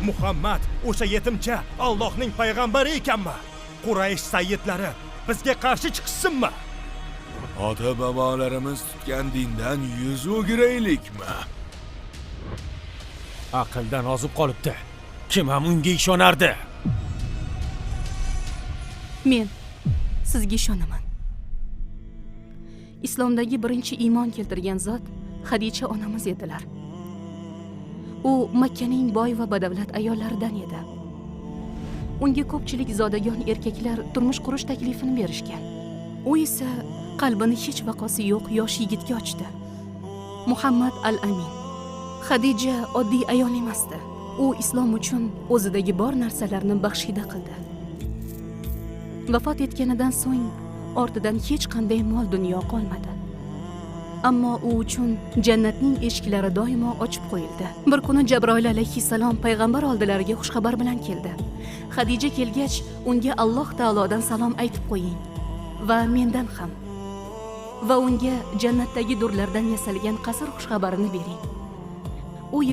Muhammad o'sha yetimcha Allohning payg'ambari ekanmi? Quraysh sayyidlari bizga qarshi chiqishsinmi? Ota-bobolarimiz tutgan dindan yuz o'giraylikmi? Aqldan ozib qolibdi. Kim ham unga ishonardi? Men sizga ishonaman. Islomdagi birinchi iymon keltirgan zot Xadicha onamiz edilar. U Makkaning boy va badavlat ayollaridan edi. Unga ko'pchilik zodagon erkaklar turmush qurish taklifini berishgan. U esa qalbini hech vaqosi yo'q yosh yigitga ochdi. Muhammad al-Amin. Xadija oddiy ayol emasdi. U islom uchun o'zidagi bor narsalarni baxshida qildi. Vafot etganidan so'ng ortidan hech qanday mol dunyo qolmadi. Ammo u uchun jannatning eshiklari doimo ochib qo'yildi. Bir kuni Jabroil alayhissalom payg'ambar oldilariga xushxabar bilan keldi. Xadija kelgach, unga Alloh taolodan salom aytib qo'ying va mendan ham. Va unga jannatdagi durlardan yasalgan qasr xushxabarini bering.